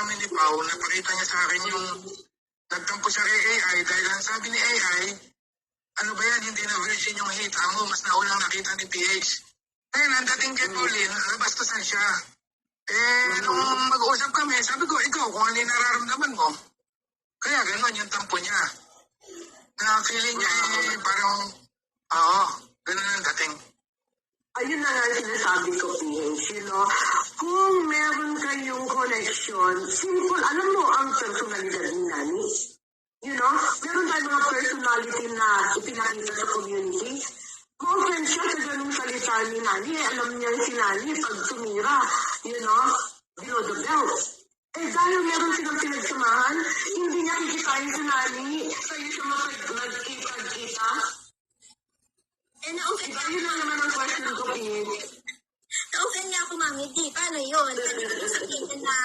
namin ni Pao, napakita niya sa akin yung nagtampo siya kay AI dahil ang sabi ni AI, ano ba yan, hindi na virgin yung hita mo, mas naunang nakita ni PH. Ngayon, ang dating kay Pauline, nabastusan siya. Nung mag-uusap kami, sabi ko, ikaw, kung ano yung nararamdaman mo, kaya gano'n yung tampo niya. Na feeling niya parang, oo, gano'n ang dating. Ayun na nga sinasabi ko, PH, kung meron kayong connection, simple, alam mo ang personalidad ni Nani? Meron tayong mga personality na ipinakita sa community. Open siya sa ganung salita ni Nani. Alam niya si Nani, pag tumira, below the belt. Dahil meron silang pinagsamahan, hindi niya kikitain si Nani, sa'yo siya magkita. Yun lang naman ang question ko, PH. Na-open nga ako, Mami. Di, paano yun? Sabi ko sa akin na